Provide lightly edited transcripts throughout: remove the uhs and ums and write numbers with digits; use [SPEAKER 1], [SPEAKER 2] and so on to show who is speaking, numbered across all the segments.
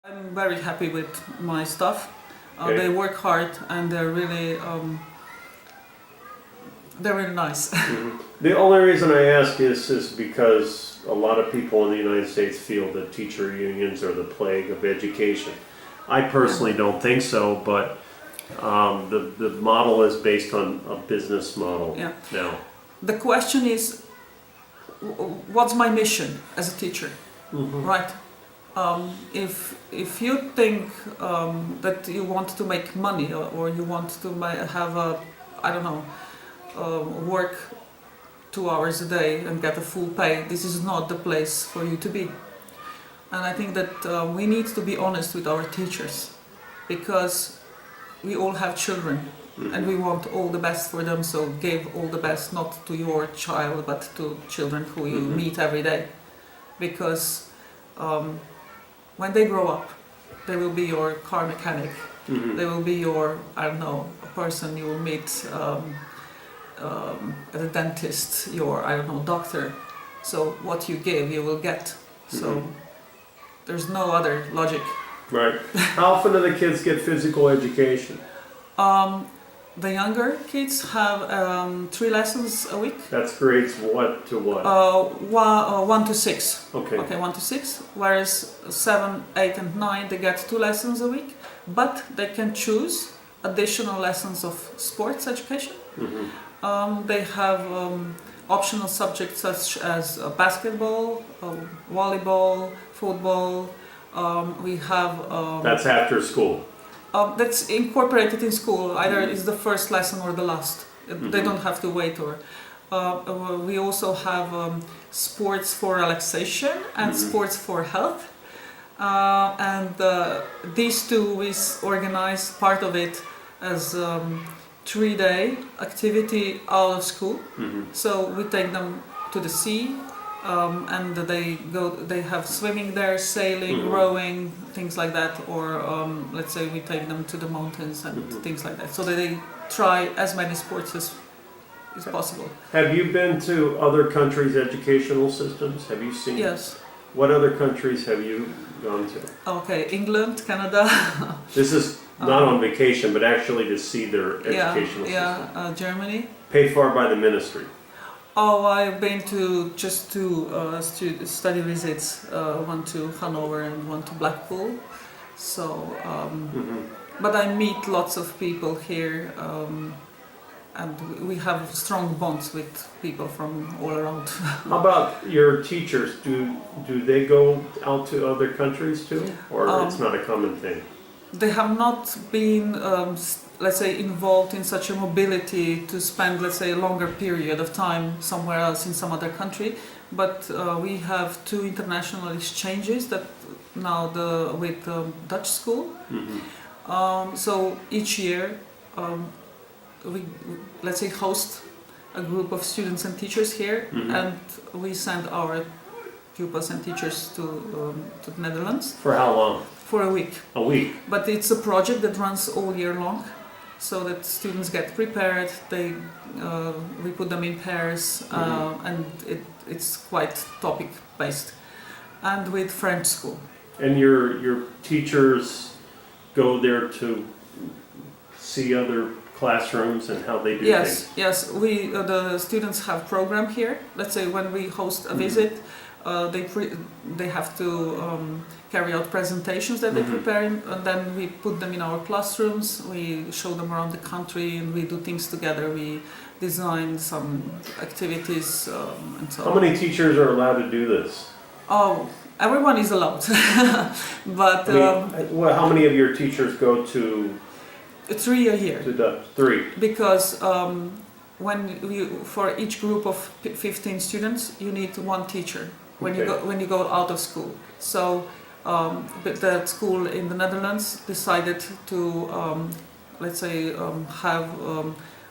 [SPEAKER 1] I'm very happy with my staff.
[SPEAKER 2] Okay.
[SPEAKER 1] They work hard and they're really nice.
[SPEAKER 2] The only reason I ask is because a lot of people in the United States feel that teacher unions are the plague of education. I personally don't think so, but the model is based on a business model
[SPEAKER 1] Yeah.
[SPEAKER 2] now.
[SPEAKER 1] The question is, what's my mission as a teacher, right? If you think that you want to make money or you want to have I don't know, work 2 hours a day and get a full pay, this is not the place for you to be. And I think that we need to be honest with our teachers, because we all have children and we want all the best for them, so give all the best, not to your child but to children who you meet every day. Because when they grow up, they will be your car mechanic, they will be your, I don't know, a person you will meet at a dentist, your, I don't know, doctor. So what you give, you will get. So there's no other logic.
[SPEAKER 2] Right. How often do the kids get physical education?
[SPEAKER 1] The younger kids have 3 lessons a week.
[SPEAKER 2] That's grades what to what?
[SPEAKER 1] 1 to 6.
[SPEAKER 2] Okay.
[SPEAKER 1] Okay, 1 to 6. Whereas 7, 8 and 9, they get 2 lessons a week. But they can choose additional lessons of sports education. They have optional subjects such as basketball, volleyball, football. We have
[SPEAKER 2] That's after school.
[SPEAKER 1] that's incorporated in school. Either it's the first lesson or the last. They don't have to wait. Or we also have sports for relaxation and sports for health. And these two, we organize part of it as 3-day activity out of school. So we take them to the sea. And they have swimming there, sailing, rowing, things like that, or let's say we take them to the mountains and things like that, so that they try as many sports as possible.
[SPEAKER 2] Have you been to other countries' educational systems? Have you seen?
[SPEAKER 1] Yes.
[SPEAKER 2] What other countries have you gone to?
[SPEAKER 1] Okay, England, Canada.
[SPEAKER 2] This is not on vacation, but actually to see their educational system.
[SPEAKER 1] Yeah, Germany.
[SPEAKER 2] Paid for by the ministry.
[SPEAKER 1] Oh, I've been to just 2 study visits, one to Hanover and one to Blackpool. So, but I meet lots of people here, and we have strong bonds with people from all around.
[SPEAKER 2] How about your teachers? Do they go out to other countries too, or it's not a common thing?
[SPEAKER 1] They have not been, let's say, involved in such a mobility to spend, let's say, a longer period of time somewhere else in some other country. But we have 2 international exchanges that now with Dutch school. So each year we, let's say, host a group of students and teachers here, and we send our pupils and teachers to the Netherlands.
[SPEAKER 2] For how long?
[SPEAKER 1] For a week.
[SPEAKER 2] A week.
[SPEAKER 1] But it's a project that runs all year long, so that students get prepared. We put them in pairs, and it's quite topic based, and with French school.
[SPEAKER 2] And your teachers go there to see other classrooms and how they do things?
[SPEAKER 1] Yes. We the students have program here. Let's say when we host a visit, they have to carry out presentations that they prepare, and then we put them in our classrooms. We show them around the country, and we do things together. We design some activities and so on.
[SPEAKER 2] How many teachers are allowed to do this?
[SPEAKER 1] Oh, everyone is allowed, but
[SPEAKER 2] Well, how many of your teachers go to
[SPEAKER 1] 3 a year.
[SPEAKER 2] To Dutch? 3.
[SPEAKER 1] Because for each group of 15 students, you need 1 teacher when you go out of school. So the school in the Netherlands decided to let's say have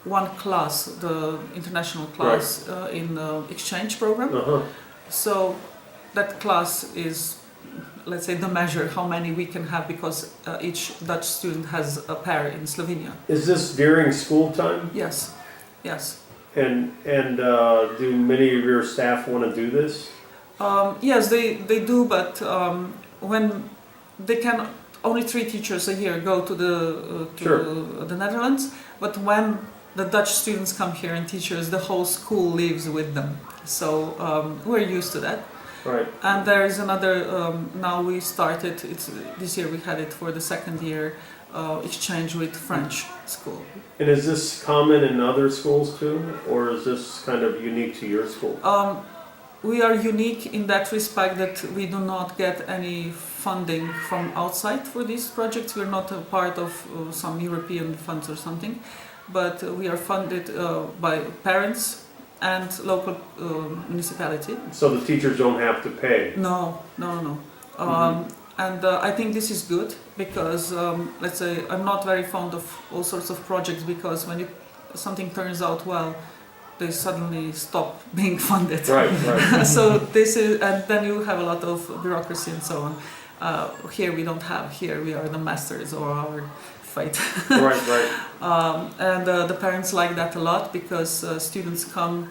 [SPEAKER 1] 1 class, the international class, in the exchange program. So that class is, let's say, the measure how many we can have, because each Dutch student has a pair in Slovenia.
[SPEAKER 2] Is this during school time?
[SPEAKER 1] Yes.
[SPEAKER 2] And do many of your staff want to do this?
[SPEAKER 1] Yes, they do, but when they can only 3 teachers a year go to the Netherlands, but when the Dutch students come here and teachers, the whole school lives with them. So we're used to that.
[SPEAKER 2] Right.
[SPEAKER 1] And there is another. Now we started. This year we had it for the 2nd year. Exchange with French school.
[SPEAKER 2] And is this common in other schools too, or is this kind of unique to your school?
[SPEAKER 1] We are unique in that respect that we do not get any funding from outside for these projects. We're not a part of some European funds or something, but we are funded by parents and local municipality.
[SPEAKER 2] So the teachers don't have to pay?
[SPEAKER 1] No. And I think this is good because, let's say, I'm not very fond of all sorts of projects because when something turns out well, they suddenly stop being funded.
[SPEAKER 2] Right.
[SPEAKER 1] So this is, and then you have a lot of bureaucracy and so on. Here we don't have. Here we are the masters of our fate.
[SPEAKER 2] Right.
[SPEAKER 1] And the parents like that a lot because students come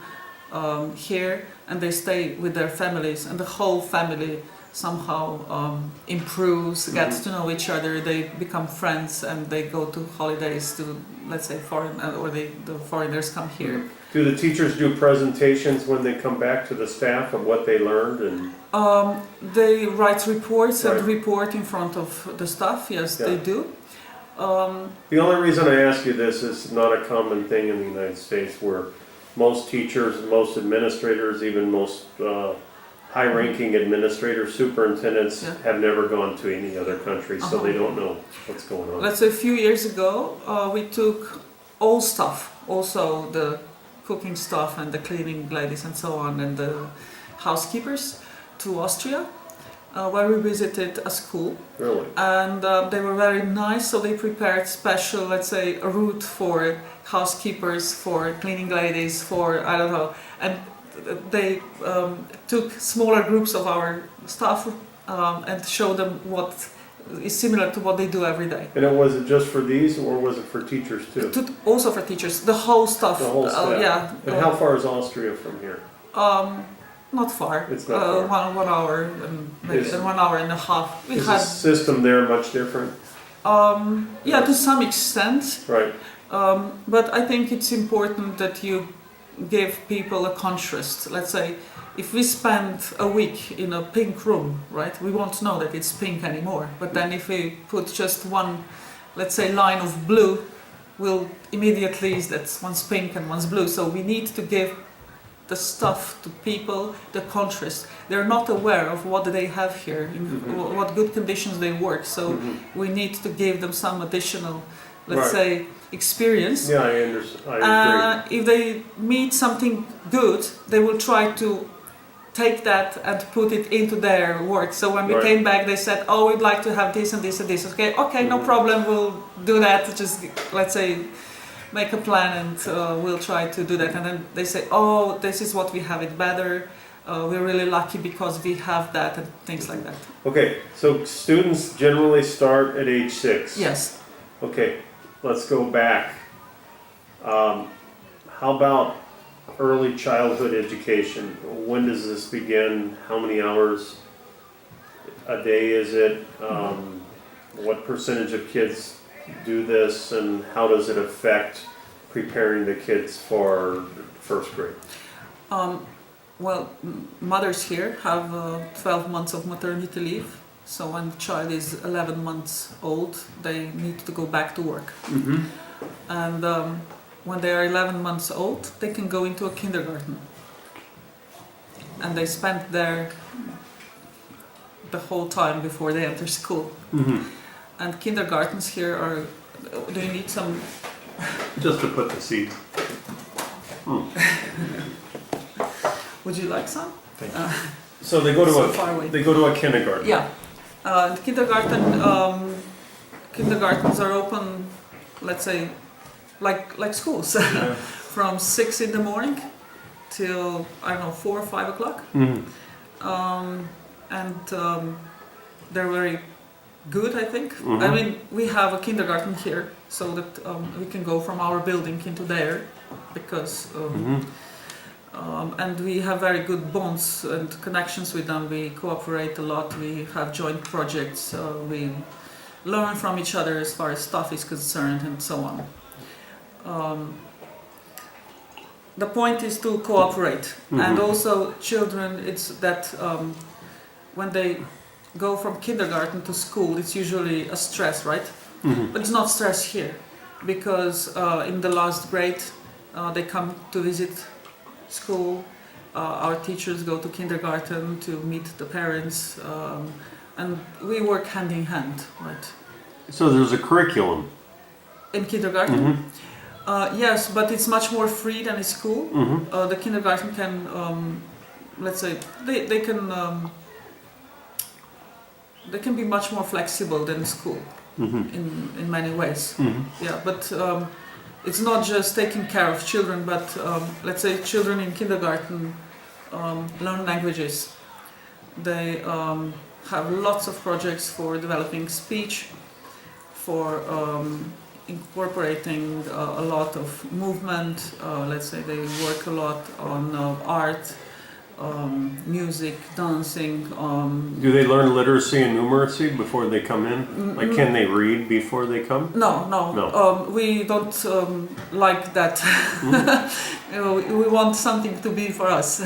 [SPEAKER 1] here and they stay with their families, and the whole family somehow improves, gets to know each other, they become friends, and they go to holidays to, let's say, the foreigners come here.
[SPEAKER 2] Do the teachers do presentations when they come back to the staff of what they learned? And
[SPEAKER 1] they write reports and report in front of the staff, yes, they do.
[SPEAKER 2] The only reason I ask you this is not a common thing in the United States, where most teachers, most administrators, even most high-ranking administrators, superintendents have never gone to any other country, so they don't know what's going on.
[SPEAKER 1] Let's say a few years ago, we took all staff, also the cooking staff and the cleaning ladies and so on, and the housekeepers, to Austria, where we visited a school.
[SPEAKER 2] Really?
[SPEAKER 1] And they were very nice, so they prepared special, let's say, a route for housekeepers, for cleaning ladies, for, I don't know, and they took smaller groups of our staff and showed them what is similar to what they do every day.
[SPEAKER 2] And was it just for these, or was it for teachers too?
[SPEAKER 1] Also for teachers, the whole staff.
[SPEAKER 2] The whole staff.
[SPEAKER 1] Yeah.
[SPEAKER 2] And how far is Austria from here?
[SPEAKER 1] Not far.
[SPEAKER 2] It's not far.
[SPEAKER 1] 1 hour and maybe 1 hour and a half.
[SPEAKER 2] Is the system there much different?
[SPEAKER 1] Yeah, to some extent.
[SPEAKER 2] Right.
[SPEAKER 1] But I think it's important that you give people a contrast. Let's say, if we spend a week in a pink room, right, we won't know that it's pink anymore. But then if we put just one, let's say, line of blue, we'll immediately, that's one's pink and one's blue. So we need to give the stuff to people, the contrast. They're not aware of what they have here, in what good conditions they work. So we need to give them some additional, let's say, experience.
[SPEAKER 2] Yeah, I understand. I agree.
[SPEAKER 1] If they meet something good, they will try to take that and put it into their work. So when we came back, they said, "Oh, we'd like to have this and this and this." Okay, no problem. We'll do that. Just, let's say, make a plan and we'll try to do that. And then they say, "Oh, this is what we have it better. We're really lucky because we have that," and things like that.
[SPEAKER 2] Okay, so students generally start at age 6.
[SPEAKER 1] Yes.
[SPEAKER 2] Okay, let's go back. How about early childhood education? When does this begin? How many hours a day is it? What percentage of kids do this, and how does it affect preparing the kids for first grade?
[SPEAKER 1] Well, mothers here have 12 months of maternity leave. So when the child is 11 months old, they need to go back to work. And when they are 11 months old, they can go into a kindergarten. And they spend there the whole time before they enter school. And kindergartens here are... Do you need some...
[SPEAKER 2] Just to put the seed.
[SPEAKER 1] Would you like some?
[SPEAKER 2] Thank you. So they go to a kindergarten.
[SPEAKER 1] Yeah. Kindergartens are open, let's say, like schools, from 6 in the morning till, I don't know, 4 or 5 o'clock. They're very good, I think. I mean, we have a kindergarten here, so that we can go from our building into there, because and we have very good bonds and connections with them. We cooperate a lot. We have joint projects. We learn from each other as far as stuff is concerned, and so on. The point is to cooperate, and also children. It's that when they go from kindergarten to school, it's usually a stress, right? But it's not stress here, because in the last grade they come to visit school. Our teachers go to kindergarten to meet the parents, and we work hand in hand, right?
[SPEAKER 2] So there's a curriculum.
[SPEAKER 1] In kindergarten? Yes, but it's much more free than in school. The kindergarten can, let's say, they can be much more flexible than school in many ways. Yeah, but it's not just taking care of children, but let's say children in kindergarten learn languages. They have lots of projects for developing speech, for incorporating a lot of movement. Let's say they work a lot on art, music, dancing.
[SPEAKER 2] Do they learn literacy and numeracy before they come in? Like, can they read before they come?
[SPEAKER 1] No. We don't like that. We want something to be for us.